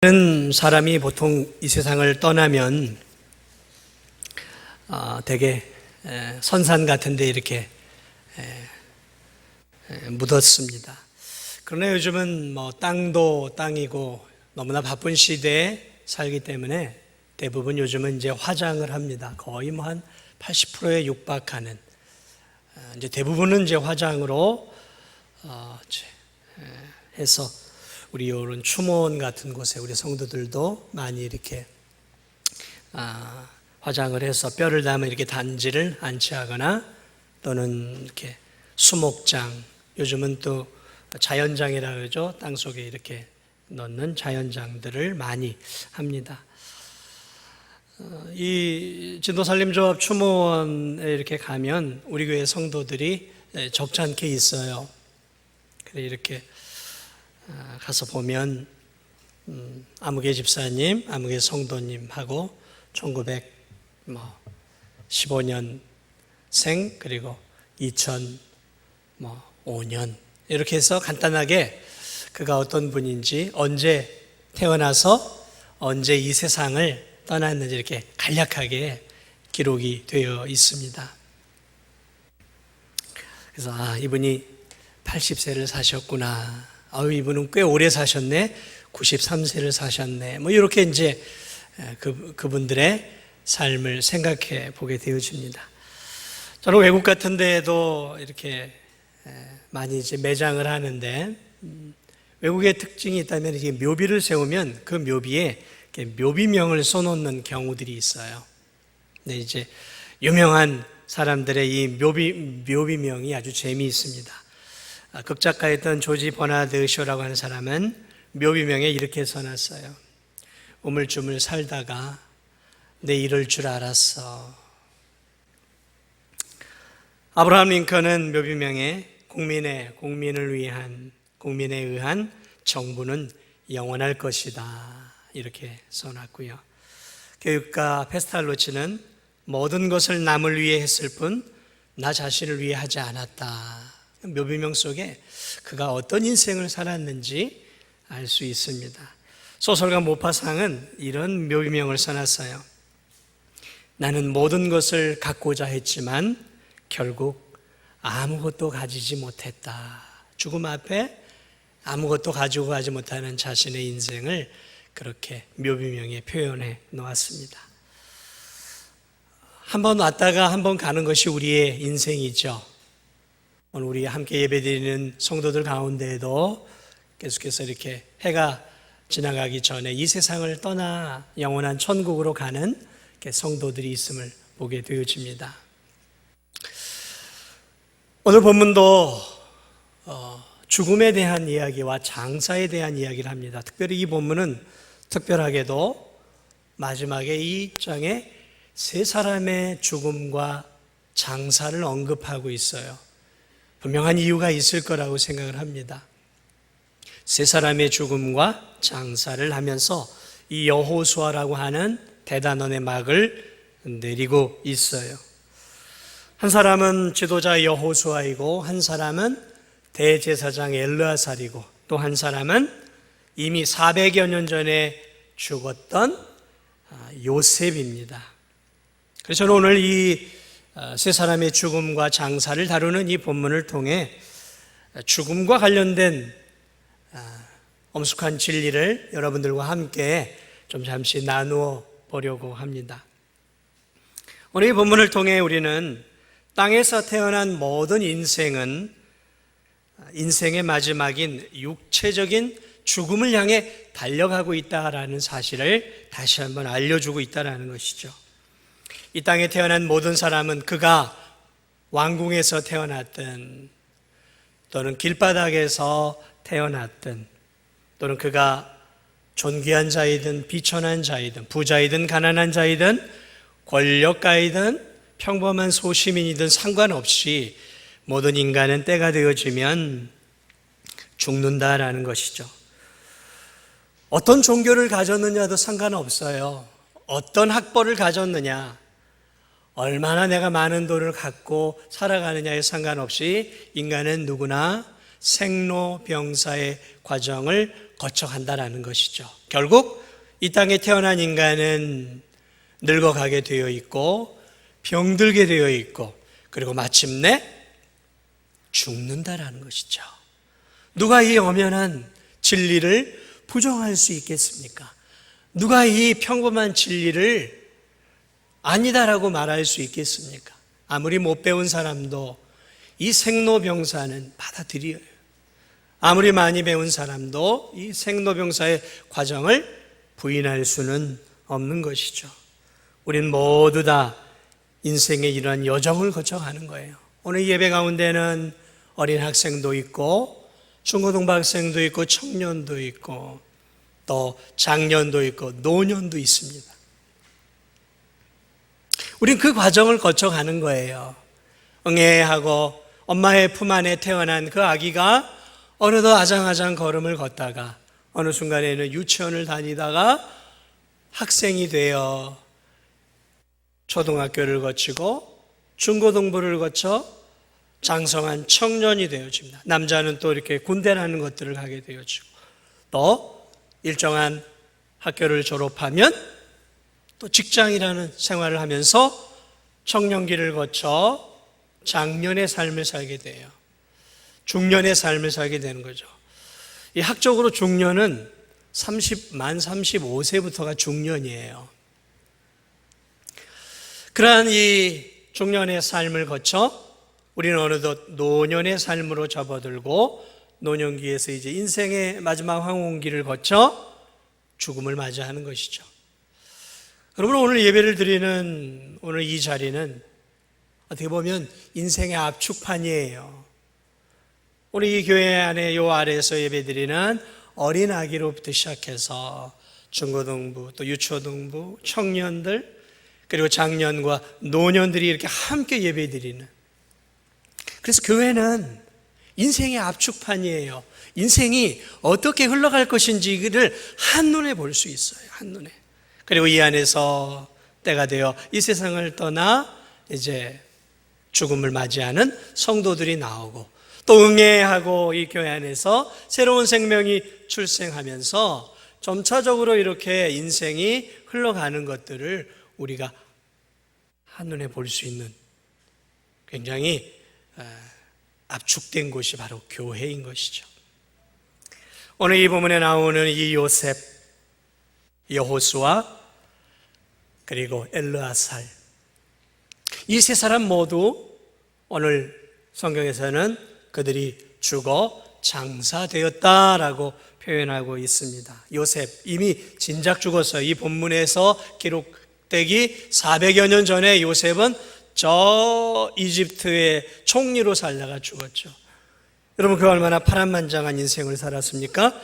많은 사람이 보통 이 세상을 떠나면 되게 선산 같은 데 이렇게 묻었습니다. 그러나 요즘은 땅도 땅이고 너무나 바쁜 시대에 살기 때문에 대부분 요즘은 이제 화장을 합니다. 거의 한 80%에 육박하는 이제 대부분은 이제 화장으로 해서 우리 이런 추모원 같은 곳에 우리 성도들도 많이 이렇게 화장을 해서 뼈를 담아 이렇게 단지를 안치하거나 또는 이렇게 수목장, 요즘은 또 자연장이라 그러죠. 땅 속에 이렇게 넣는 자연장들을 많이 합니다. 이 진도살림조합 추모원에 이렇게 가면 우리 교회 성도들이 적잖게 있어요. 그래 이렇게 가서 보면 아무개 집사님, 아무개 성도님하고 1915년생 그리고 2005년 이렇게 해서 간단하게 그가 어떤 분인지, 언제 태어나서 언제 이 세상을 떠났는지 이렇게 간략하게 기록이 되어 있습니다. 그래서 이분이 80세를 사셨구나. 이분은 꽤 오래 사셨네. 93세를 사셨네. 이렇게 이제 그분들의 삶을 생각해 보게 되어집니다. 저는 외국 같은 데에도 이렇게 많이 이제 매장을 하는데, 외국의 특징이 있다면 이게 묘비를 세우면 그 묘비에 묘비명을 써놓는 경우들이 있어요. 근데 이제 유명한 사람들의 이 묘비명이 아주 재미있습니다. 극작가였던 조지 버나드 쇼라고 하는 사람은 묘비명에 이렇게 써놨어요. 우물쭈물 살다가 내 이럴 줄 알았어. 아브라함 링컨은 묘비명에 국민을 위한, 국민에 의한 정부는 영원할 것이다. 이렇게 써놨고요. 교육가 페스탈로치는 모든 것을 남을 위해 했을 뿐 나 자신을 위해 하지 않았다. 묘비명 속에 그가 어떤 인생을 살았는지 알 수 있습니다. 소설가 모파상은 이런 묘비명을 써놨어요. 나는 모든 것을 갖고자 했지만 결국 아무것도 가지지 못했다. 죽음 앞에 아무것도 가지고 가지 못하는 자신의 인생을 그렇게 묘비명에 표현해 놓았습니다. 한번 왔다가 한번 가는 것이 우리의 인생이죠. 오늘 우리 함께 예배드리는 성도들 가운데에도 계속해서 이렇게 해가 지나가기 전에 이 세상을 떠나 영원한 천국으로 가는 성도들이 있음을 보게 되어집니다. 오늘 본문도 죽음에 대한 이야기와 장사에 대한 이야기를 합니다. 특별히 이 본문은 특별하게도 마지막에 이 장에 세 사람의 죽음과 장사를 언급하고 있어요. 분명한 이유가 있을 거라고 생각을 합니다. 세 사람의 죽음과 장사를 하면서 이 여호수아라고 하는 대단원의 막을 내리고 있어요. 한 사람은 지도자 여호수아이고, 한 사람은 대제사장 엘르아살이고, 또 한 사람은 이미 400여 년 전에 죽었던 요셉입니다. 그래서 저는 오늘 이 세 사람의 죽음과 장사를 다루는 이 본문을 통해 죽음과 관련된 엄숙한 진리를 여러분들과 함께 좀 잠시 나누어 보려고 합니다. 오늘 이 본문을 통해 우리는 땅에서 태어난 모든 인생은 인생의 마지막인 육체적인 죽음을 향해 달려가고 있다라는 사실을 다시 한번 알려주고 있다는 것이죠. 이 땅에 태어난 모든 사람은 그가 왕궁에서 태어났든 또는 길바닥에서 태어났든 또는 그가 존귀한 자이든 비천한 자이든 부자이든 가난한 자이든 권력가이든 평범한 소시민이든 상관없이 모든 인간은 때가 되어지면 죽는다라는 것이죠. 어떤 종교를 가졌느냐도 상관없어요. 어떤 학벌을 가졌느냐, 얼마나 내가 많은 돈을 갖고 살아가느냐에 상관없이 인간은 누구나 생로병사의 과정을 거쳐간다라는 것이죠. 결국 이 땅에 태어난 인간은 늙어가게 되어 있고 병들게 되어 있고 그리고 마침내 죽는다라는 것이죠. 누가 이 엄연한 진리를 부정할 수 있겠습니까? 누가 이 평범한 진리를 아니다라고 말할 수 있겠습니까? 아무리 못 배운 사람도 이 생로병사는 받아들여요. 아무리 많이 배운 사람도 이 생로병사의 과정을 부인할 수는 없는 것이죠. 우린 모두 다 인생의 이러한 여정을 거쳐가는 거예요. 오늘 예배 가운데는 어린 학생도 있고 중고등부 학생도 있고 청년도 있고 또 장년도 있고 노년도 있습니다. 우린 그 과정을 거쳐가는 거예요. 응애하고 엄마의 품 안에 태어난 그 아기가 어느덧 아장아장 걸음을 걷다가 어느 순간에는 유치원을 다니다가 학생이 되어 초등학교를 거치고 중고등부를 거쳐 장성한 청년이 되어집니다. 남자는 또 이렇게 군대라는 것들을 가게 되어지고 또 일정한 학교를 졸업하면 또 직장이라는 생활을 하면서 청년기를 거쳐 장년의 삶을 살게 돼요. 중년의 삶을 살게 되는 거죠. 이 학적으로 중년은 만 35세부터가 중년이에요. 그러한 이 중년의 삶을 거쳐 우리는 어느덧 노년의 삶으로 접어들고 노년기에서 이제 인생의 마지막 황혼기를 거쳐 죽음을 맞이하는 것이죠. 여러분, 오늘 예배를 드리는 오늘 이 자리는 어떻게 보면 인생의 압축판이에요. 우리 이 교회 안에 요 아래에서 예배드리는 어린 아기로부터 시작해서 중고등부 또 유초등부 청년들 그리고 장년과 노년들이 이렇게 함께 예배드리는, 그래서 교회는 인생의 압축판이에요. 인생이 어떻게 흘러갈 것인지를 한눈에 볼 수 있어요. 한눈에. 그리고 이 안에서 때가 되어 이 세상을 떠나 이제 죽음을 맞이하는 성도들이 나오고 또 응애하고 이 교회 안에서 새로운 생명이 출생하면서 점차적으로 이렇게 인생이 흘러가는 것들을 우리가 한눈에 볼 수 있는 굉장히 압축된 곳이 바로 교회인 것이죠. 오늘 이 본문에 나오는 이 요셉, 여호수아 그리고 엘르아살, 이 세 사람 모두 오늘 성경에서는 그들이 죽어 장사되었다라고 표현하고 있습니다. 요셉 이미 진작 죽었어요. 이 본문에서 기록되기 400여 년 전에 요셉은 저 이집트의 총리로 살다가 죽었죠. 여러분, 그 얼마나 파란만장한 인생을 살았습니까?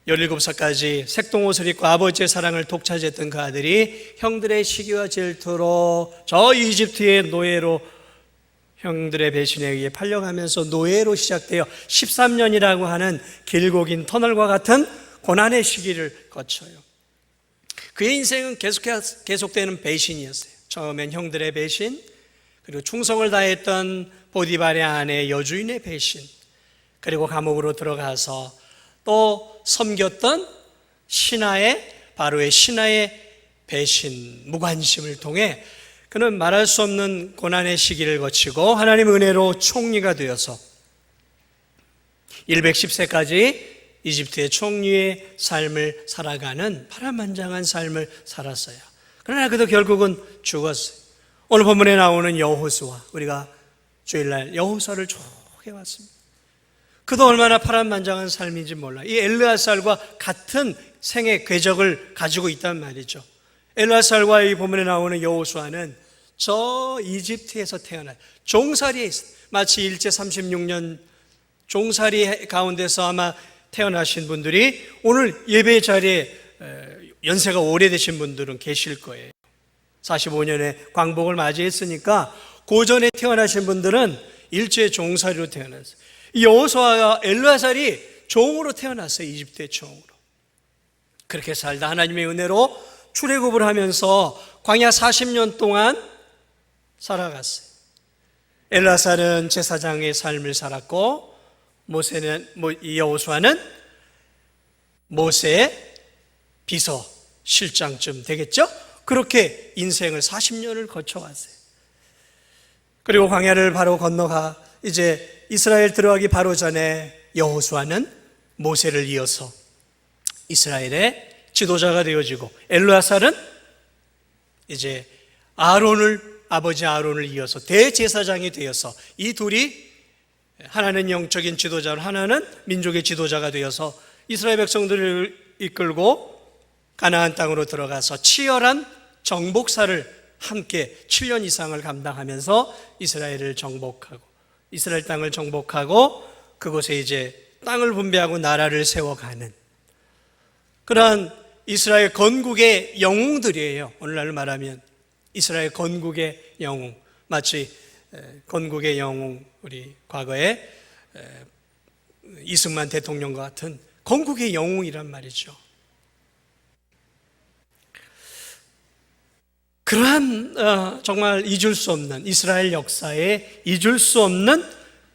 17살까지 색동옷을 입고 아버지의 사랑을 독차지했던 그 아들이 형들의 시기와 질투로 저 이집트의 노예로 형들의 배신에 의해 팔려가면서 노예로 시작되어 13년이라고 하는 길고 긴 터널과 같은 고난의 시기를 거쳐요. 그의 인생은 계속되는 배신이었어요. 처음엔 형들의 배신, 그리고 충성을 다했던 보디발의 아내 여주인의 배신, 그리고 감옥으로 들어가서 또 섬겼던 신하의, 바로의 신하의 배신, 무관심을 통해 그는 말할 수 없는 고난의 시기를 거치고 하나님 은혜로 총리가 되어서 110세까지 이집트의 총리의 삶을 살아가는 파란만장한 삶을 살았어요. 그러나 그도 결국은 죽었어요. 오늘 본문에 나오는 여호수아, 우리가 주일날 여호수아를 쭉 해왔습니다. 그도 얼마나 파란만장한 삶인지 몰라요. 이 엘르아살과 같은 생의 궤적을 가지고 있단 말이죠. 엘르아살과 이 본문에 나오는 여호수아는 저 이집트에서 태어난 종살이에 있어요. 마치 일제 36년 종살이 가운데서 아마 태어나신 분들이 오늘 예배 자리에 연세가 오래되신 분들은 계실 거예요. 45년의 광복을 맞이했으니까 고전에 태어나신 분들은 일제 종살이로 태어났어요. 여호수아와 엘르아살이 종으로 태어났어요. 이집트의 종으로. 그렇게 살다 하나님의 은혜로 출애굽을 하면서 광야 40년 동안 살아갔어요. 엘르아살은 제사장의 삶을 살았고 여호수아는 모세 비서 실장쯤 되겠죠? 그렇게 인생을 40년을 거쳐왔어요. 그리고 광야를 바로 건너가 이제 이스라엘 들어가기 바로 전에 여호수아는 모세를 이어서 이스라엘의 지도자가 되어지고, 엘르아살은 이제 아버지 아론을 이어서 대제사장이 되어서, 이 둘이 하나는 영적인 지도자로 하나는 민족의 지도자가 되어서 이스라엘 백성들을 이끌고 가나안 땅으로 들어가서 치열한 정복사를 함께 7년 이상을 감당하면서 이스라엘 땅을 정복하고 그곳에 이제 땅을 분배하고 나라를 세워가는 그러한 이스라엘 건국의 영웅들이에요. 오늘날 말하면 이스라엘 건국의 영웅, 마치 건국의 영웅, 우리 과거에 이승만 대통령과 같은 건국의 영웅이란 말이죠. 그러한 정말 잊을 수 없는, 이스라엘 역사에 잊을 수 없는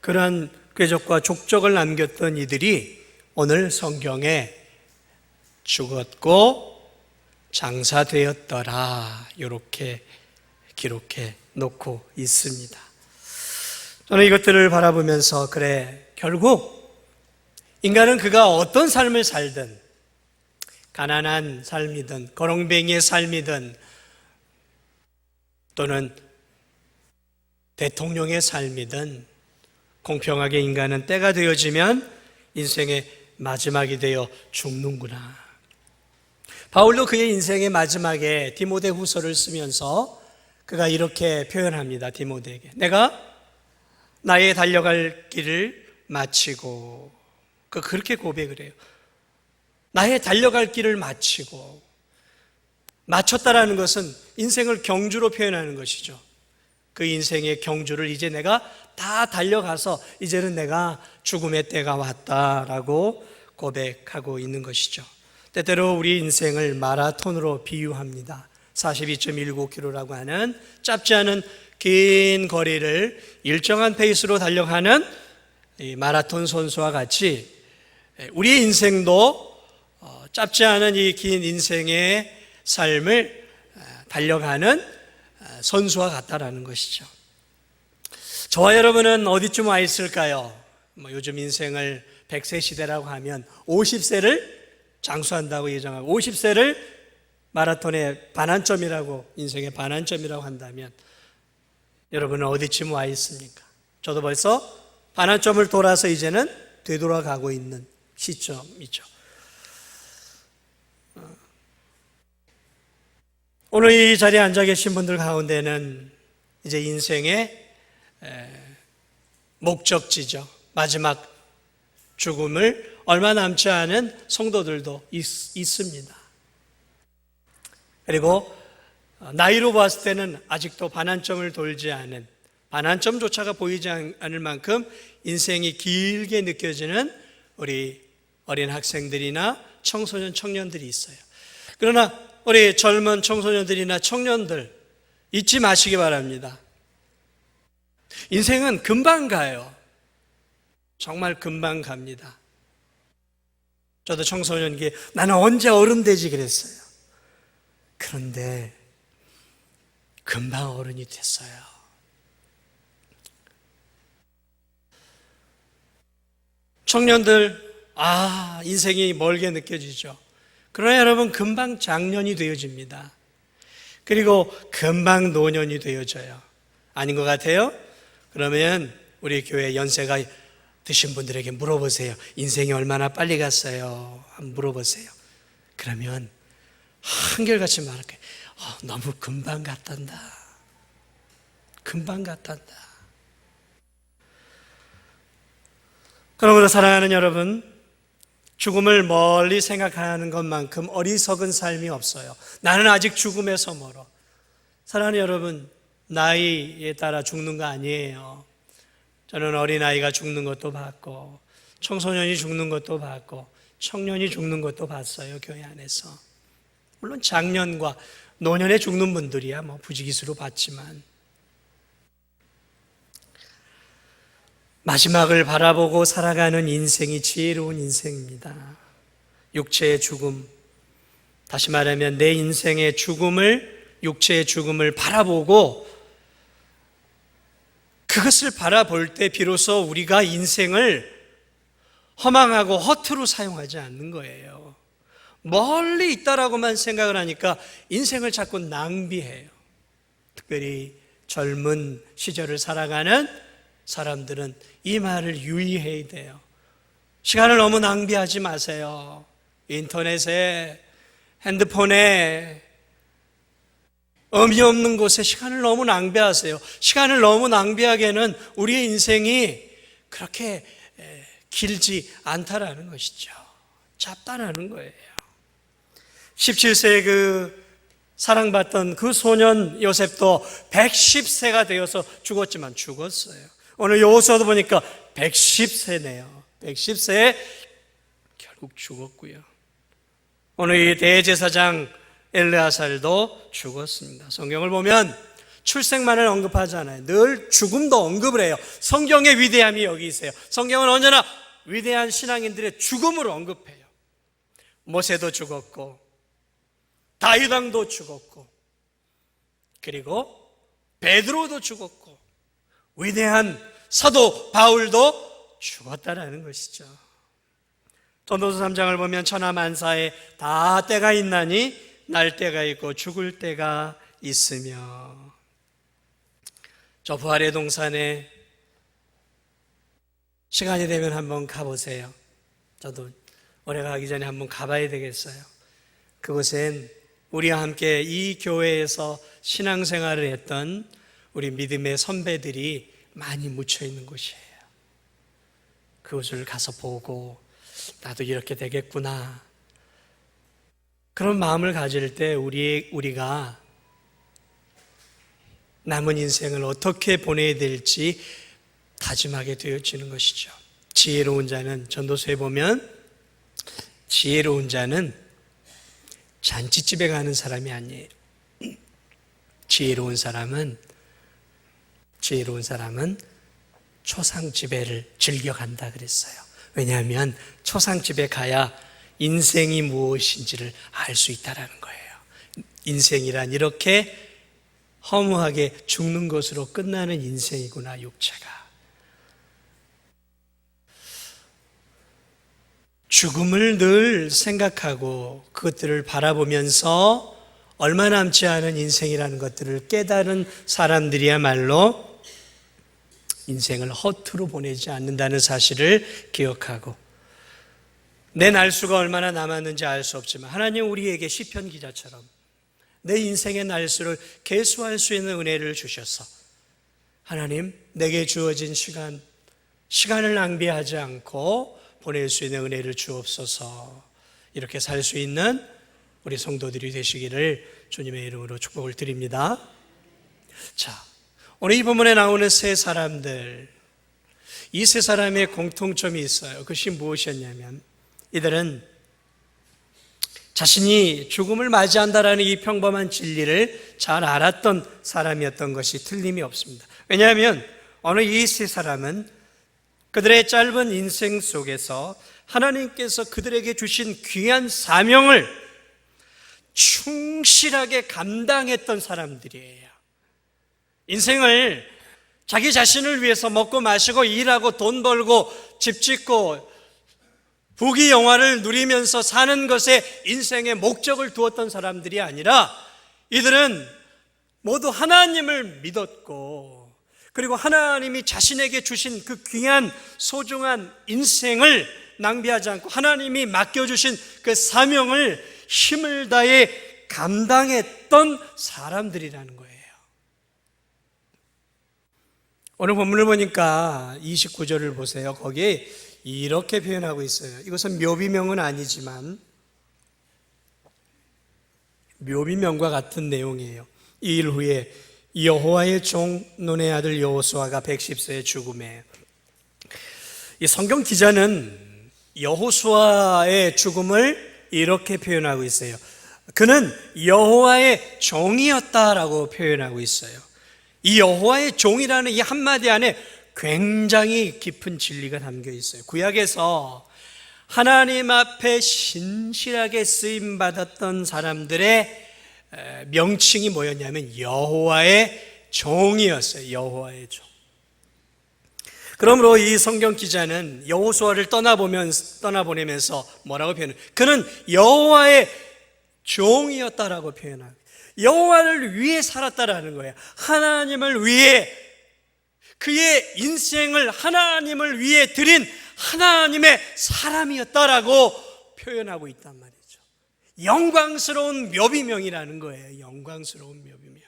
그러한 궤적과 족적을 남겼던 이들이 오늘 성경에 죽었고 장사되었더라, 이렇게 기록해 놓고 있습니다. 저는 이것들을 바라보면서, 그래, 결국 인간은 그가 어떤 삶을 살든, 가난한 삶이든 거렁뱅이의 삶이든 또는 대통령의 삶이든, 공평하게 인간은 때가 되어지면 인생의 마지막이 되어 죽는구나. 바울도 그의 인생의 마지막에 디모데 후서를 쓰면서 그가 이렇게 표현합니다. 디모데에게, 내가 나의 달려갈 길을 마치고, 그렇게 고백을 해요. 나의 달려갈 길을 마치고, 마쳤다라는 것은 인생을 경주로 표현하는 것이죠. 그 인생의 경주를 이제 내가 다 달려가서 이제는 내가 죽음의 때가 왔다라고 고백하고 있는 것이죠. 때때로 우리 인생을 마라톤으로 비유합니다. 42.19km라고 하는 짧지 않은 긴 거리를 일정한 페이스로 달려가는 마라톤 선수와 같이 우리의 인생도 짧지 않은 이 긴 인생의 삶을 달려가는 선수와 같다라는 것이죠. 저와 여러분은 어디쯤 와 있을까요? 요즘 인생을 100세 시대라고 하면 50세를 장수한다고 예정하고 50세를 마라톤의 반환점이라고, 인생의 반환점이라고 한다면 여러분은 어디쯤 와 있습니까? 저도 벌써 반환점을 돌아서 이제는 되돌아가고 있는 시점이죠. 오늘 이 자리에 앉아 계신 분들 가운데는 이제 인생의 목적지죠. 마지막 죽음을 얼마 남지 않은 성도들도 있습니다. 그리고 나이로 봤을 때는 아직도 반환점을 돌지 않은, 반환점조차가 보이지 않을 만큼 인생이 길게 느껴지는 우리 어린 학생들이나 청소년, 청년들이 있어요. 그러나 우리 젊은 청소년들이나 청년들 잊지 마시기 바랍니다. 인생은 금방 가요. 정말 금방 갑니다. 저도 청소년기에 나는 언제 어른 되지 그랬어요. 그런데 금방 어른이 됐어요. 청년들, 인생이 멀게 느껴지죠. 그러나 여러분, 금방 장년이 되어집니다. 그리고 금방 노년이 되어져요. 아닌 것 같아요? 그러면 우리 교회 연세가 드신 분들에게 물어보세요. 인생이 얼마나 빨리 갔어요? 한번 물어보세요. 그러면 한결같이 말할 거예요. 너무 금방 갔단다. 금방 갔단다. 그러므로 사랑하는 여러분, 죽음을 멀리 생각하는 것만큼 어리석은 삶이 없어요. 나는 아직 죽음에서 멀어. 사랑하는 여러분, 나이에 따라 죽는 거 아니에요. 저는 어린아이가 죽는 것도 봤고, 청소년이 죽는 것도 봤고, 청년이 죽는 것도 봤어요, 교회 안에서. 물론 장년과 노년에 죽는 분들이야 부지기수로 봤지만, 마지막을 바라보고 살아가는 인생이 지혜로운 인생입니다. 육체의 죽음, 다시 말하면 내 인생의 죽음을, 육체의 죽음을 바라보고 그것을 바라볼 때 비로소 우리가 인생을 허망하고 허투루 사용하지 않는 거예요. 멀리 있다라고만 생각을 하니까 인생을 자꾸 낭비해요. 특별히 젊은 시절을 살아가는 사람들은 이 말을 유의해야 돼요. 시간을 너무 낭비하지 마세요. 인터넷에, 핸드폰에, 의미 없는 곳에 시간을 너무 낭비하세요. 시간을 너무 낭비하기에는 우리의 인생이 그렇게 길지 않다라는 것이죠. 짧다라는 거예요. 17세의 그 사랑받던 그 소년 요셉도 110세가 되어서 죽었지만 죽었어요. 오늘 여호수아도 보니까 110세네요. 110세에 결국 죽었고요. 오늘 이 대제사장 엘르아살도 죽었습니다. 성경을 보면 출생만을 언급하지 않아요. 늘 죽음도 언급을 해요. 성경의 위대함이 여기 있어요. 성경은 언제나 위대한 신앙인들의 죽음을 언급해요. 모세도 죽었고 다윗 왕도 죽었고 그리고 베드로도 죽었고 위대한 사도 바울도 죽었다라는 것이죠. 전도서 3장을 보면 천하만사에 다 때가 있나니 날 때가 있고 죽을 때가 있으며, 저 부활의 동산에 시간이 되면 한번 가보세요. 저도 올해 가기 전에 한번 가봐야 되겠어요. 그곳엔 우리와 함께 이 교회에서 신앙생활을 했던 우리 믿음의 선배들이 많이 묻혀 있는 곳이에요. 그곳을 가서 보고 나도 이렇게 되겠구나, 그런 마음을 가질 때 우리가 남은 인생을 어떻게 보내야 될지 다짐하게 되어지는 것이죠. 지혜로운 자는, 전도서에 보면 지혜로운 자는 잔치집에 가는 사람이 아니에요. 지혜로운 사람은 초상집회를 즐겨간다 그랬어요. 왜냐하면 초상집에 가야 인생이 무엇인지를 알 수 있다는 거예요. 인생이란 이렇게 허무하게 죽는 것으로 끝나는 인생이구나, 육체가. 죽음을 늘 생각하고 그것들을 바라보면서 얼마 남지 않은 인생이라는 것들을 깨달은 사람들이야말로 인생을 허투루 보내지 않는다는 사실을 기억하고, 내 날수가 얼마나 남았는지 알 수 없지만 하나님 우리에게 시편 기자처럼 내 인생의 날수를 계수할 수 있는 은혜를 주셔서, 하나님 내게 주어진 시간을 낭비하지 않고 보낼 수 있는 은혜를 주옵소서. 이렇게 살 수 있는 우리 성도들이 되시기를 주님의 이름으로 축복을 드립니다. 자, 오늘 이 본문에 나오는 세 사람들, 이 세 사람의 공통점이 있어요. 그것이 무엇이었냐면, 이들은 자신이 죽음을 맞이한다라는 이 평범한 진리를 잘 알았던 사람이었던 것이 틀림이 없습니다. 왜냐하면 오늘 이 세 사람은 그들의 짧은 인생 속에서 하나님께서 그들에게 주신 귀한 사명을 충실하게 감당했던 사람들이에요. 인생을 자기 자신을 위해서 먹고 마시고 일하고 돈 벌고 집 짓고 부귀영화를 누리면서 사는 것에 인생의 목적을 두었던 사람들이 아니라, 이들은 모두 하나님을 믿었고, 그리고 하나님이 자신에게 주신 그 귀한 소중한 인생을 낭비하지 않고 하나님이 맡겨주신 그 사명을 힘을 다해 감당했던 사람들이라는 거예요. 오늘 본문을 보니까 29절을 보세요. 거기에 이렇게 표현하고 있어요. 이것은 묘비명은 아니지만 묘비명과 같은 내용이에요. 이 일 후에 여호와의 종 눈의 아들 여호수아가 110세에 죽음에, 이 성경 기자는 여호수아의 죽음을 이렇게 표현하고 있어요. 그는 여호와의 종이었다라고 표현하고 있어요. 이 여호와의 종이라는 이 한마디 안에 굉장히 깊은 진리가 담겨 있어요. 구약에서 하나님 앞에 신실하게 쓰임 받았던 사람들의 명칭이 뭐였냐면 여호와의 종이었어요. 여호와의 종. 그러므로 이 성경 기자는 여호수아를 떠나보내면서 뭐라고 표현해요? 그는 여호와의 종이었다라고 표현합니다. 여호와를 위해 살았다라는 거예요. 하나님을 위해, 그의 인생을 하나님을 위해 드린 하나님의 사람이었다라고 표현하고 있단 말이죠. 영광스러운 묘비명이라는 거예요. 영광스러운 묘비명.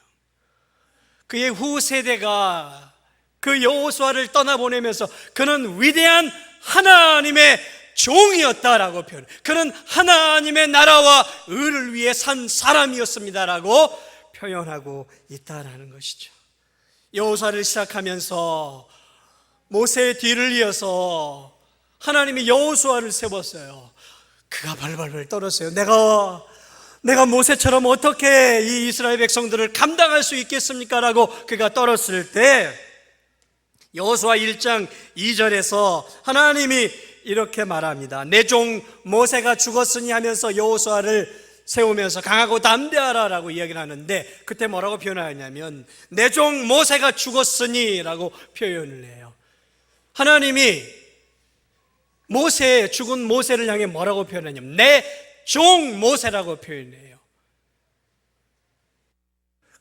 그의 후세대가 그 여호수아를 떠나보내면서 그는 위대한 하나님의 종이었다라고 표현. 그는 하나님의 나라와 의를 위해 산 사람이었습니다라고 표현하고 있다라는 것이죠. 여호수아를 시작하면서 모세의 뒤를 이어서 하나님이 여호수아를 세웠어요. 그가 발발을 떨었어요. 내가 모세처럼 어떻게 이 이스라엘 백성들을 감당할 수 있겠습니까? 라고 그가 떨었을 때 여호수아 1장 2절에서 하나님이 이렇게 말합니다. 내 종 모세가 죽었으니 하면서 여호수아를 세우면서 강하고 담대하라라고 이야기를 하는데, 그때 뭐라고 표현하냐면 내 종 모세가 죽었으니 라고 표현을 해요. 하나님이 죽은 모세를 향해 뭐라고 표현하냐면 내 종 모세라고 표현해요.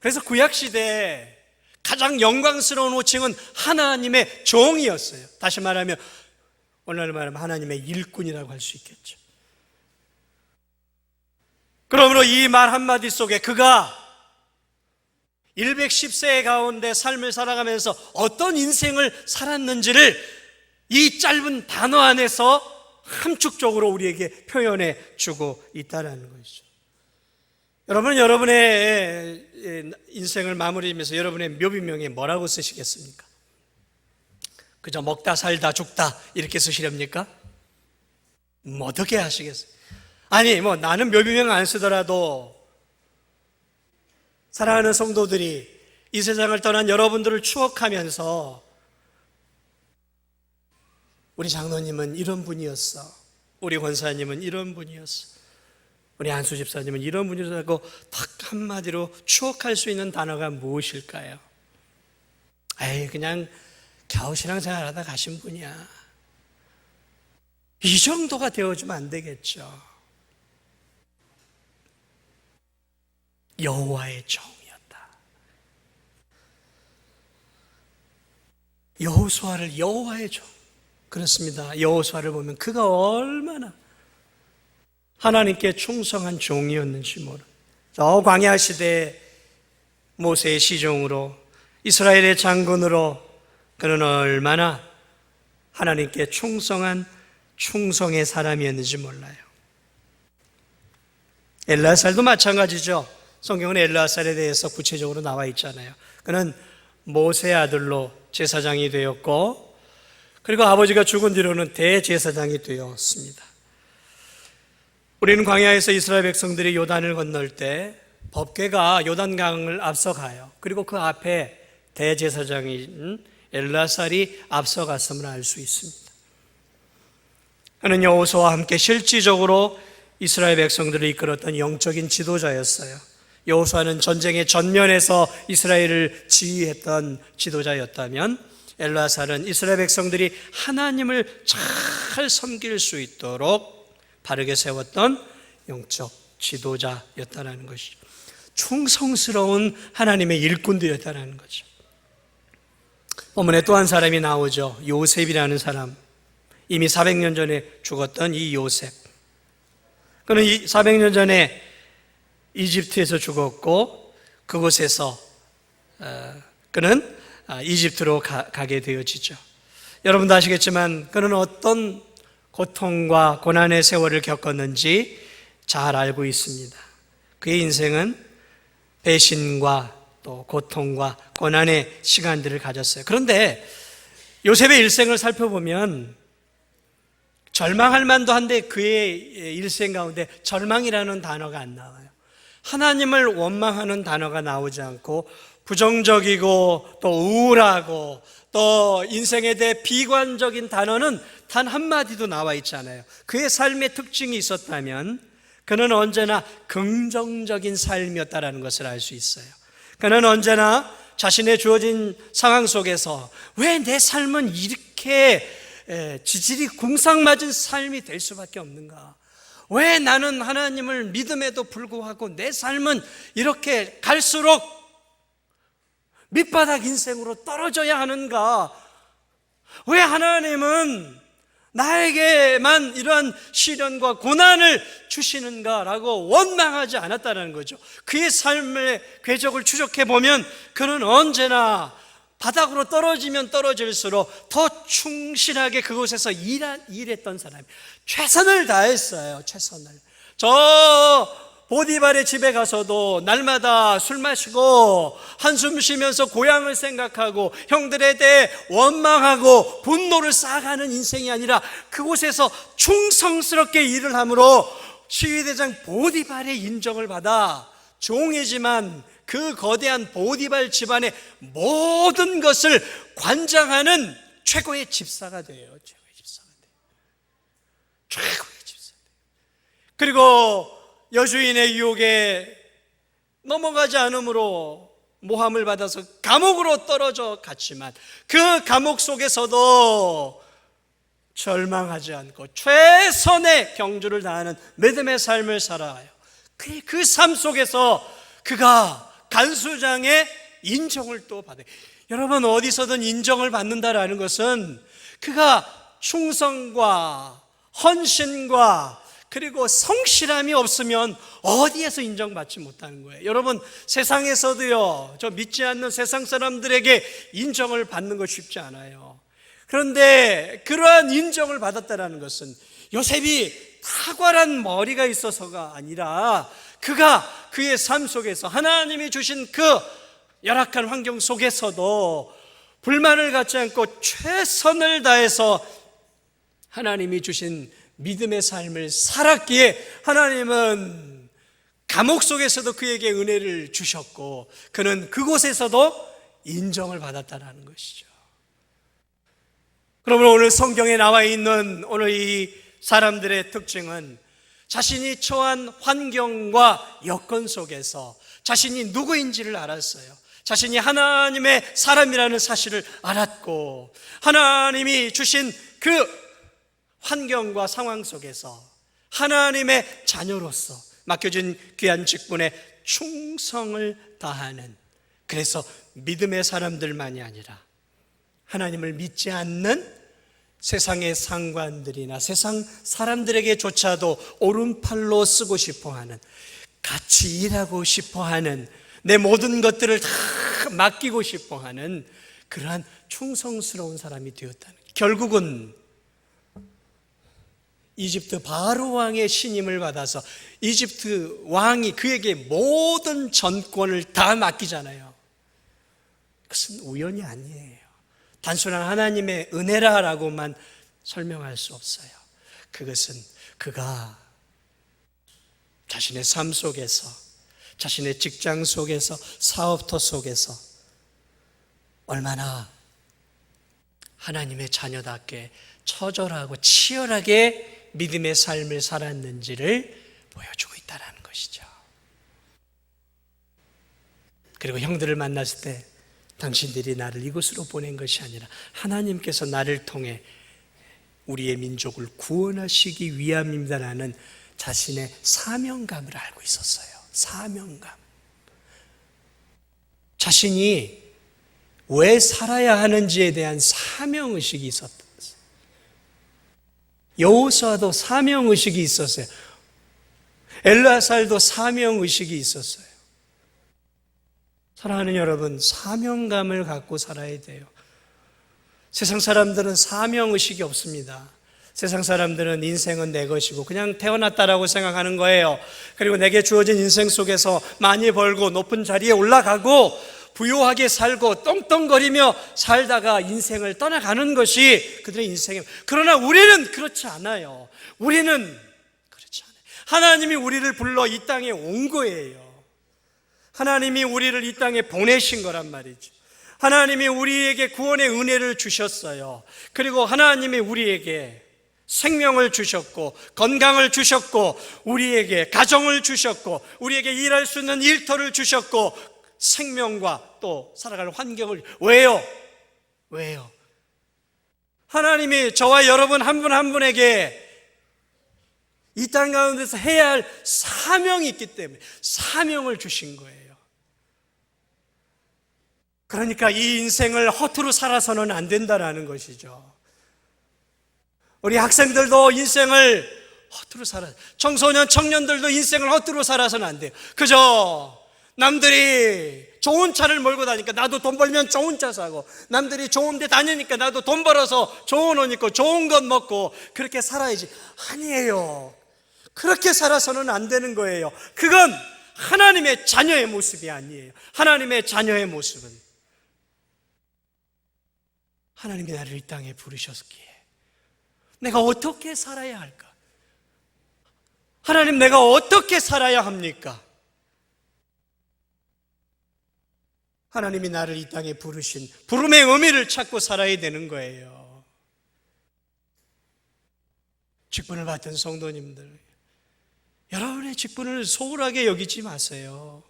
그래서 구약시대에 가장 영광스러운 호칭은 하나님의 종이었어요. 다시 말하면 오늘 말하면 하나님의 일꾼이라고 할 수 있겠죠. 그러므로 이 말 한마디 속에 그가 110세 가운데 삶을 살아가면서 어떤 인생을 살았는지를 이 짧은 단어 안에서 함축적으로 우리에게 표현해 주고 있다는 것이죠. 여러분, 여러분의 인생을 마무리하면서 여러분의 묘비명에 뭐라고 쓰시겠습니까? 그저 먹다 살다 죽다 이렇게 쓰시렵니까? 어떻게 하시겠어요? 아니 나는 묘비명 안 쓰더라도 사랑하는 성도들이 이 세상을 떠난 여러분들을 추억하면서 우리 장로님은 이런 분이었어, 우리 권사님은 이런 분이었어, 우리 안수 집사님은 이런 분이라고 딱 한마디로 추억할 수 있는 단어가 무엇일까요? 그냥 겨우 신앙생활하다 가신 분이야, 이 정도가 되어주면 안 되겠죠. 여호와의 종이었다. 여호수아를 여호와의 종. 그렇습니다. 여호수아를 보면 그가 얼마나 하나님께 충성한 종이었는지 모르는, 저 광야 시대에 모세의 시종으로 이스라엘의 장군으로 그는 얼마나 하나님께 충성의 사람이었는지 몰라요. 엘르아살도 마찬가지죠. 성경은 엘르아살에 대해서 구체적으로 나와 있잖아요. 그는 모세의 아들로 제사장이 되었고, 그리고 아버지가 죽은 뒤로는 대제사장이 되었습니다. 우리는 광야에서 이스라엘 백성들이 요단을 건널 때 법궤가 요단강을 앞서가요. 그리고 그 앞에 대제사장인 엘르아살이 앞서갔음을 알 수 있습니다. 그는 여호수아와 함께 실질적으로 이스라엘 백성들을 이끌었던 영적인 지도자였어요. 여호수아는 전쟁의 전면에서 이스라엘을 지휘했던 지도자였다면 엘르아살은 이스라엘 백성들이 하나님을 잘 섬길 수 있도록 바르게 세웠던 영적 지도자였다는 것이죠. 충성스러운 하나님의 일꾼들이었다는 거죠. 본문에 또 한 사람이 나오죠. 요셉이라는 사람. 이미 400년 전에 죽었던 이 요셉. 그는 400년 전에 이집트에서 죽었고, 그곳에서 그는 이집트로 가게 되어지죠. 여러분도 아시겠지만 그는 어떤 고통과 고난의 세월을 겪었는지 잘 알고 있습니다. 그의 인생은 배신과 또 고통과 고난의 시간들을 가졌어요. 그런데 요셉의 일생을 살펴보면 절망할 만도 한데 그의 일생 가운데 절망이라는 단어가 안 나와요. 하나님을 원망하는 단어가 나오지 않고 부정적이고 또 우울하고 또 인생에 대해 비관적인 단어는 단 한마디도 나와 있지 않아요. 그의 삶의 특징이 있었다면 그는 언제나 긍정적인 삶이었다는 것을 알 수 있어요. 그는 언제나 자신의 주어진 상황 속에서 왜 내 삶은 이렇게 지질이 궁상맞은 삶이 될 수밖에 없는가? 왜 나는 하나님을 믿음에도 불구하고 내 삶은 이렇게 갈수록 밑바닥 인생으로 떨어져야 하는가? 왜 하나님은 나에게만 이러한 시련과 고난을 주시는가라고 원망하지 않았다는 거죠. 그의 삶의 궤적을 추적해 보면 그는 언제나 바닥으로 떨어지면 떨어질수록 더 충실하게 그곳에서 일했던 사람이 최선을 다했어요. 최선을. 저 보디발의 집에 가서도 날마다 술 마시고 한숨 쉬면서 고향을 생각하고 형들에 대해 원망하고 분노를 쌓아가는 인생이 아니라 그곳에서 충성스럽게 일을 함으로 시위대장 보디발의 인정을 받아 종이지만 그 거대한 보디발 집안의 모든 것을 관장하는 최고의 집사가 돼요. 최고의 집사가 돼요. 최고의 집사가 돼요. 그리고 여주인의 유혹에 넘어가지 않으므로 모함을 받아서 감옥으로 떨어져 갔지만 그 감옥 속에서도 절망하지 않고 최선의 경주를 다하는 믿음의 삶을 살아요. 그 삶 속에서 그가 간수장의 인정을 또 받아요. 여러분, 어디서든 인정을 받는다라는 것은 그가 충성과 헌신과 그리고 성실함이 없으면 어디에서 인정받지 못하는 거예요. 여러분, 세상에서도요, 저 믿지 않는 세상 사람들에게 인정을 받는 거 쉽지 않아요. 그런데 그러한 인정을 받았다는 것은 요셉이 탁월한 머리가 있어서가 아니라 그가 그의 삶 속에서 하나님이 주신 그 열악한 환경 속에서도 불만을 갖지 않고 최선을 다해서 하나님이 주신 믿음의 삶을 살았기에 하나님은 감옥 속에서도 그에게 은혜를 주셨고 그는 그곳에서도 인정을 받았다는 것이죠. 그러면 오늘 성경에 나와 있는 오늘 이 사람들의 특징은 자신이 처한 환경과 여건 속에서 자신이 누구인지를 알았어요. 자신이 하나님의 사람이라는 사실을 알았고 하나님이 주신 그 환경과 상황 속에서 하나님의 자녀로서 맡겨진 귀한 직분에 충성을 다하는, 그래서 믿음의 사람들만이 아니라 하나님을 믿지 않는 세상의 상관들이나 세상 사람들에게조차도 오른팔로 쓰고 싶어하는, 같이 일하고 싶어하는, 내 모든 것들을 다 맡기고 싶어하는 그러한 충성스러운 사람이 되었다는, 결국은 이집트 바로 왕의 신임을 받아서 이집트 왕이 그에게 모든 전권을 다 맡기잖아요. 그것은 우연이 아니에요. 단순한 하나님의 은혜라고만 설명할 수 없어요. 그것은 그가 자신의 삶 속에서, 자신의 직장 속에서, 사업터 속에서 얼마나 하나님의 자녀답게 처절하고 치열하게 믿음의 삶을 살았는지를 보여주고 있다는 것이죠. 그리고 형들을 만났을 때 당신들이 나를 이곳으로 보낸 것이 아니라 하나님께서 나를 통해 우리의 민족을 구원하시기 위함입니다라는 자신의 사명감을 알고 있었어요. 사명감. 자신이 왜 살아야 하는지에 대한 사명의식이 있었다. 여호수아도 사명의식이 있었어요. 엘르아살도 사명의식이 있었어요. 사랑하는 여러분, 사명감을 갖고 살아야 돼요. 세상 사람들은 사명의식이 없습니다. 세상 사람들은 인생은 내 것이고 그냥 태어났다라고 생각하는 거예요. 그리고 내게 주어진 인생 속에서 많이 벌고 높은 자리에 올라가고 부유하게 살고 떵떵거리며 살다가 인생을 떠나가는 것이 그들의 인생이에요. 그러나 우리는 그렇지 않아요. 우리는 그렇지 않아요. 하나님이 우리를 불러 이 땅에 온 거예요. 하나님이 우리를 이 땅에 보내신 거란 말이죠. 하나님이 우리에게 구원의 은혜를 주셨어요. 그리고 하나님이 우리에게 생명을 주셨고 건강을 주셨고 우리에게 가정을 주셨고 우리에게 일할 수 있는 일터를 주셨고 생명과 또 살아갈 환경을 왜요? 하나님이 저와 여러분 한 분 한 분에게 이 땅 가운데서 해야 할 사명이 있기 때문에 사명을 주신 거예요. 그러니까 이 인생을 허투루 살아서는 안 된다라는 것이죠. 우리 학생들도 인생을 허투루 청소년, 청년들도 인생을 허투루 살아서는 안 돼요. 그저 남들이 좋은 차를 몰고 다니니까 나도 돈 벌면 좋은 차 사고, 남들이 좋은 데 다니니까 나도 돈 벌어서 좋은 옷 입고 좋은 것 먹고 그렇게 살아야지. 아니에요. 그렇게 살아서는 안 되는 거예요. 그건 하나님의 자녀의 모습이 아니에요. 하나님의 자녀의 모습은 하나님이 나를 이 땅에 부르셨기에 내가 어떻게 살아야 할까? 하나님, 내가 어떻게 살아야 합니까? 하나님이 나를 이 땅에 부르신 부름의 의미를 찾고 살아야 되는 거예요. 직분을 받은 성도님들, 여러분의 직분을 소홀하게 여기지 마세요.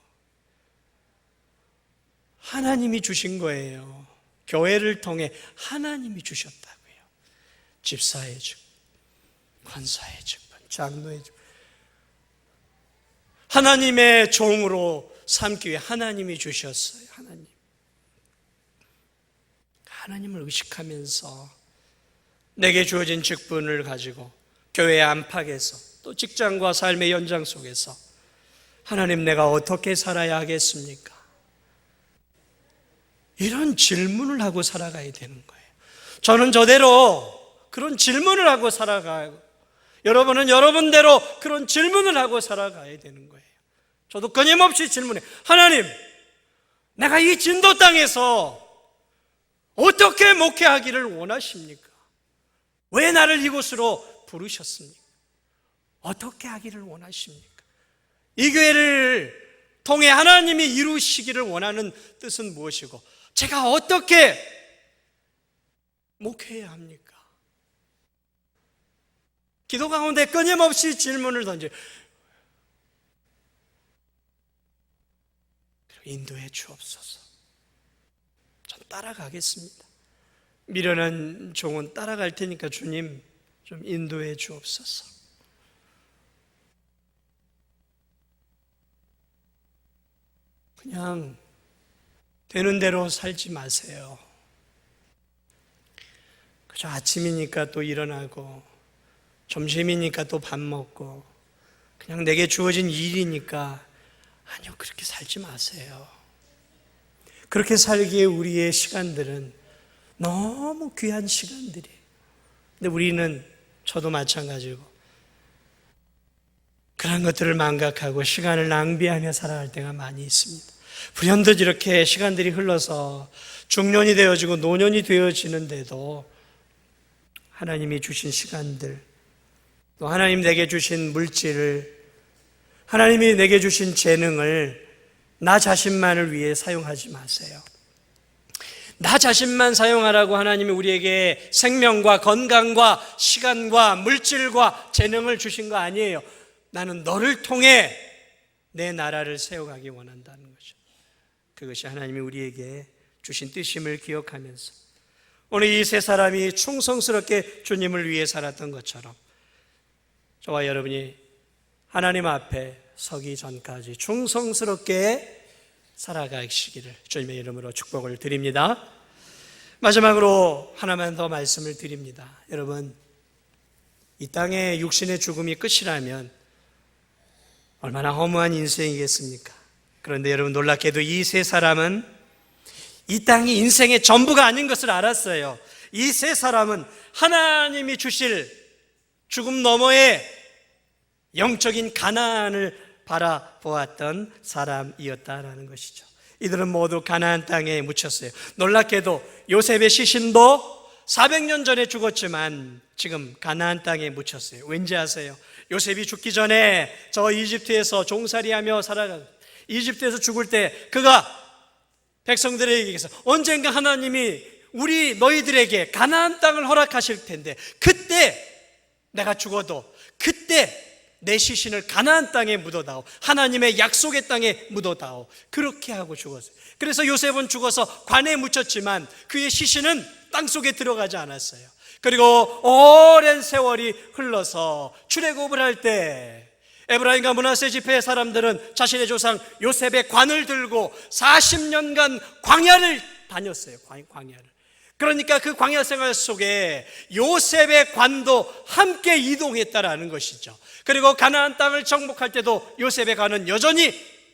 하나님이 주신 거예요. 교회를 통해 하나님이 주셨다고요. 집사의 직분, 권사의 직분, 장로의 직분, 하나님의 종으로 삼기 위해 하나님이 주셨어요. 하나님을 의식하면서 내게 주어진 직분을 가지고 교회 안팎에서 또 직장과 삶의 연장 속에서 하나님, 내가 어떻게 살아야 하겠습니까? 이런 질문을 하고 살아가야 되는 거예요. 저는 저대로 그런 질문을 하고 살아가고, 여러분은 여러분대로 그런 질문을 하고 살아가야 되는 거예요. 저도 끊임없이 질문해. 하나님, 내가 이 진도 땅에서 어떻게 목회하기를 원하십니까? 왜 나를 이곳으로 부르셨습니까? 어떻게 하기를 원하십니까? 이 교회를 통해 하나님이 이루시기를 원하는 뜻은 무엇이고, 제가 어떻게 목회해야 합니까? 기도 가운데 끊임없이 질문을 던져요. 인도해 주옵소서. 전 따라가겠습니다. 미련한 종은 따라갈 테니까 주님 좀 인도해 주옵소서. 그냥 되는 대로 살지 마세요. 그저 아침이니까 또 일어나고 점심이니까 또 밥 먹고 그냥 내게 주어진 일이니까, 아니요, 그렇게 살지 마세요. 그렇게 살기에 우리의 시간들은 너무 귀한 시간들이에요. 근데 우리는, 저도 마찬가지고, 그런 것들을 망각하고 시간을 낭비하며 살아갈 때가 많이 있습니다. 불현듯 이렇게 시간들이 흘러서 중년이 되어지고 노년이 되어지는데도 하나님이 주신 시간들, 또 하나님 내게 주신 물질을, 하나님이 내게 주신 재능을 나 자신만을 위해 사용하지 마세요. 나 자신만 사용하라고 하나님이 우리에게 생명과 건강과 시간과 물질과 재능을 주신 거 아니에요. 나는 너를 통해 내 나라를 세워가기 원한다는 거죠. 그것이 하나님이 우리에게 주신 뜻임을 기억하면서 오늘 이 세 사람이 충성스럽게 주님을 위해 살았던 것처럼 저와 여러분이 하나님 앞에 서기 전까지 충성스럽게 살아가시기를 주님의 이름으로 축복을 드립니다. 마지막으로 하나만 더 말씀을 드립니다. 여러분, 이 땅의 육신의 죽음이 끝이라면 얼마나 허무한 인생이겠습니까? 그런데 여러분, 놀랍게도 이 세 사람은 이 땅이 인생의 전부가 아닌 것을 알았어요. 이 세 사람은 하나님이 주실 죽음 너머의 영적인 가나안을 바라보았던 사람이었다라는 것이죠. 이들은 모두 가나안 땅에 묻혔어요. 놀랍게도 요셉의 시신도 400년 전에 죽었지만 지금 가나안 땅에 묻혔어요. 왠지 아세요? 요셉이 죽기 전에 저 이집트에서 종살이하며 살아가고 이집트에서 죽을 때 그가 백성들에게 얘기해서 언젠가 하나님이 너희들에게 가나안 땅을 허락하실 텐데 그때 내가 죽어도 그때 내 시신을 가나안 땅에 묻어다오, 하나님의 약속의 땅에 묻어다오. 그렇게 하고 죽었어요. 그래서 요셉은 죽어서 관에 묻혔지만 그의 시신은 땅속에 들어가지 않았어요. 그리고 오랜 세월이 흘러서 출애굽을 할 때 에브라임과 므낫세 지파의 사람들은 자신의 조상 요셉의 관을 들고 40년간 광야를 다녔어요. 광야를. 그러니까 그 광야 생활 속에 요셉의 관도 함께 이동했다라는 것이죠. 그리고 가나안 땅을 정복할 때도 요셉의 관은 여전히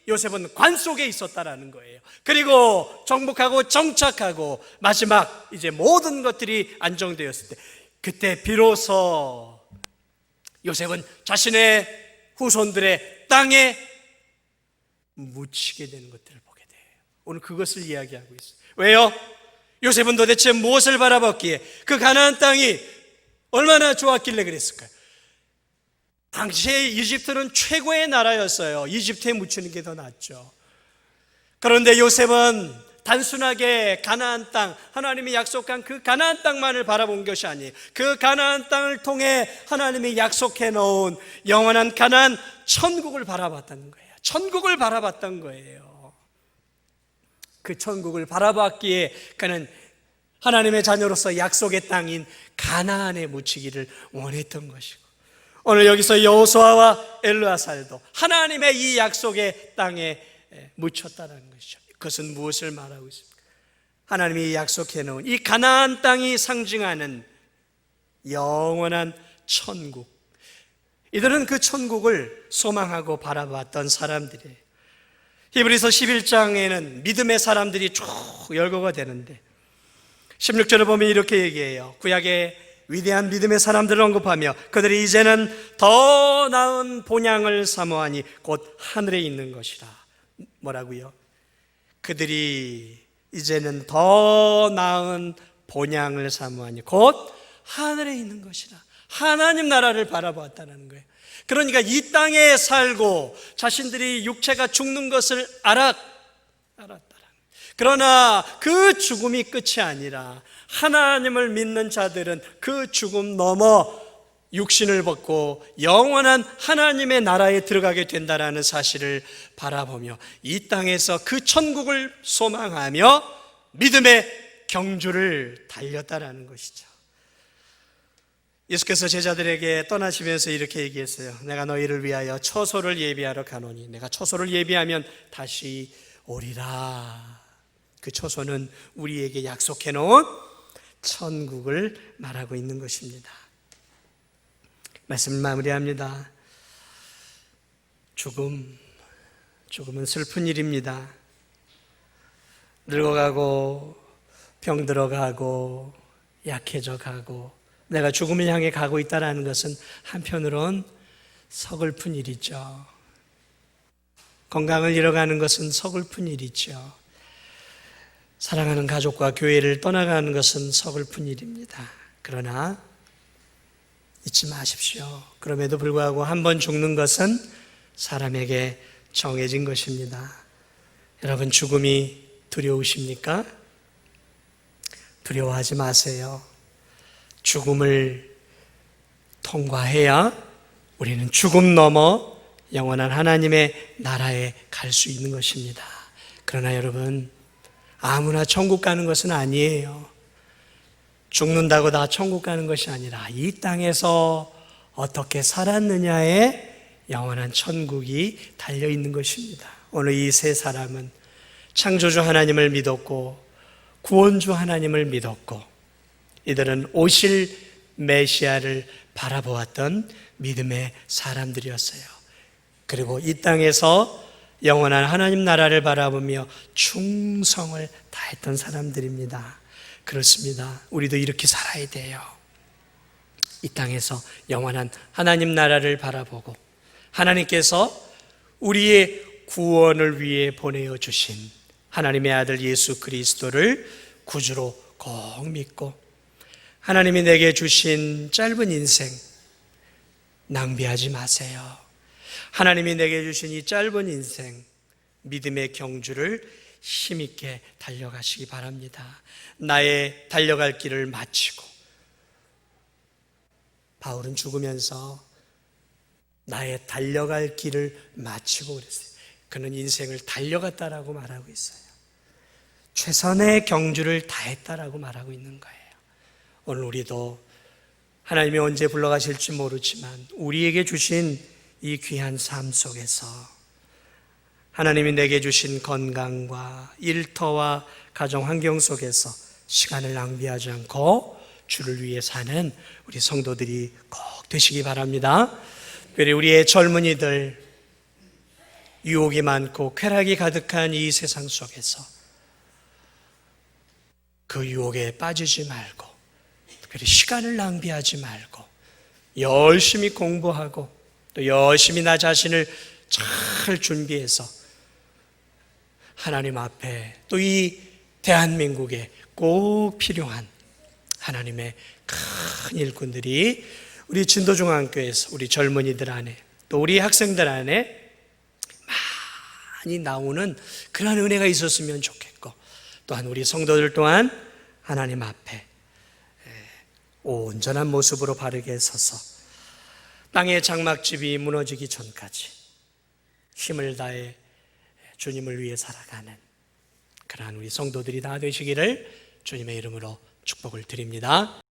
요셉은 관 속에 있었다라는 거예요. 그리고 정복하고 정착하고 마지막 이제 모든 것들이 안정되었을 때 그때 비로소 요셉은 자신의 후손들의 땅에 묻히게 되는 것들을 보게 돼요. 오늘 그것을 이야기하고 있어요. 왜요? 요셉은 도대체 무엇을 바라봤기에 그 가나안 땅이 얼마나 좋았길래 그랬을까요? 당시에 이집트는 최고의 나라였어요. 이집트에 묻히는 게 더 낫죠. 그런데 요셉은 단순하게 가나안 땅, 하나님이 약속한 그 가나안 땅만을 바라본 것이 아니에요. 그 가나안 땅을 통해 하나님이 약속해 놓은 영원한 가나안 천국을 바라봤다는 거예요. 천국을 바라봤던 거예요. 그 천국을 바라봤기에 그는 하나님의 자녀로서 약속의 땅인 가나안에 묻히기를 원했던 것이고, 오늘 여기서 여호수아와 엘르아살도 하나님의 이 약속의 땅에 묻혔다는 것이죠. 그것은 무엇을 말하고 있습니까? 하나님이 약속해 놓은 이 가나안 땅이 상징하는 영원한 천국, 이들은 그 천국을 소망하고 바라봤던 사람들이에요. 히브리서 11장에는 믿음의 사람들이 쭉 열거가 되는데 16절을 보면 이렇게 얘기해요. 구약의 위대한 믿음의 사람들을 언급하며 그들이 이제는 더 나은 본향을 사모하니 곧 하늘에 있는 것이라. 뭐라고요? 그들이 이제는 더 나은 본향을 사모하니 곧 하늘에 있는 것이라. 하나님 나라를 바라보았다는 거예요. 그러니까 이 땅에 살고 자신들이 육체가 죽는 것을 알았다라는. 그러나 그 죽음이 끝이 아니라 하나님을 믿는 자들은 그 죽음 넘어 육신을 벗고 영원한 하나님의 나라에 들어가게 된다라는 사실을 바라보며 이 땅에서 그 천국을 소망하며 믿음의 경주를 달렸다라는 것이죠. 예수께서 제자들에게 떠나시면서 이렇게 얘기했어요. 내가 너희를 위하여 처소를 예비하러 가노니 내가 처소를 예비하면 다시 오리라. 그 처소는 우리에게 약속해 놓은 천국을 말하고 있는 것입니다. 말씀을 마무리합니다. 죽음은 슬픈 일입니다. 늙어가고 병들어가고 약해져가고 내가 죽음을 향해 가고 있다는 것은 한편으론 서글픈 일이죠. 건강을 잃어가는 것은 서글픈 일이죠. 사랑하는 가족과 교회를 떠나가는 것은 서글픈 일입니다. 그러나 잊지 마십시오. 그럼에도 불구하고 한 번 죽는 것은 사람에게 정해진 것입니다. 여러분, 죽음이 두려우십니까? 두려워하지 마세요. 죽음을 통과해야 우리는 죽음 넘어 영원한 하나님의 나라에 갈 수 있는 것입니다. 그러나 여러분, 아무나 천국 가는 것은 아니에요. 죽는다고 다 천국 가는 것이 아니라 이 땅에서 어떻게 살았느냐에 영원한 천국이 달려있는 것입니다. 오늘 이 세 사람은 창조주 하나님을 믿었고 구원주 하나님을 믿었고 이들은 오실 메시아를 바라보았던 믿음의 사람들이었어요. 그리고 이 땅에서 영원한 하나님 나라를 바라보며 충성을 다했던 사람들입니다. 그렇습니다. 우리도 이렇게 살아야 돼요. 이 땅에서 영원한 하나님 나라를 바라보고 하나님께서 우리의 구원을 위해 보내어 주신 하나님의 아들 예수 그리스도를 구주로 꼭 믿고 하나님이 내게 주신 짧은 인생 낭비하지 마세요. 하나님이 내게 주신 이 짧은 인생 믿음의 경주를 힘있게 달려가시기 바랍니다. 나의 달려갈 길을 마치고, 바울은 죽으면서 나의 달려갈 길을 마치고 그랬어요. 그는 인생을 달려갔다라고 말하고 있어요. 최선의 경주를 다했다라고 말하고 있는 거예요. 오늘 우리도 하나님이 언제 불러가실지 모르지만 우리에게 주신 이 귀한 삶 속에서 하나님이 내게 주신 건강과 일터와 가정 환경 속에서 시간을 낭비하지 않고 주를 위해 사는 우리 성도들이 꼭 되시기 바랍니다. 특별히 우리의 젊은이들, 유혹이 많고 쾌락이 가득한 이 세상 속에서 그 유혹에 빠지지 말고, 특별히 시간을 낭비하지 말고 열심히 공부하고 또 열심히 나 자신을 잘 준비해서 하나님 앞에 또 이 대한민국에 꼭 필요한 하나님의 큰 일꾼들이 우리 진도중앙교회에서 우리 젊은이들 안에 또 우리 학생들 안에 많이 나오는 그런 은혜가 있었으면 좋겠고, 또한 우리 성도들 또한 하나님 앞에 온전한 모습으로 바르게 서서 땅의 장막집이 무너지기 전까지 힘을 다해 주님을 위해 살아가는 그러한 우리 성도들이 다 되시기를 주님의 이름으로 축복을 드립니다.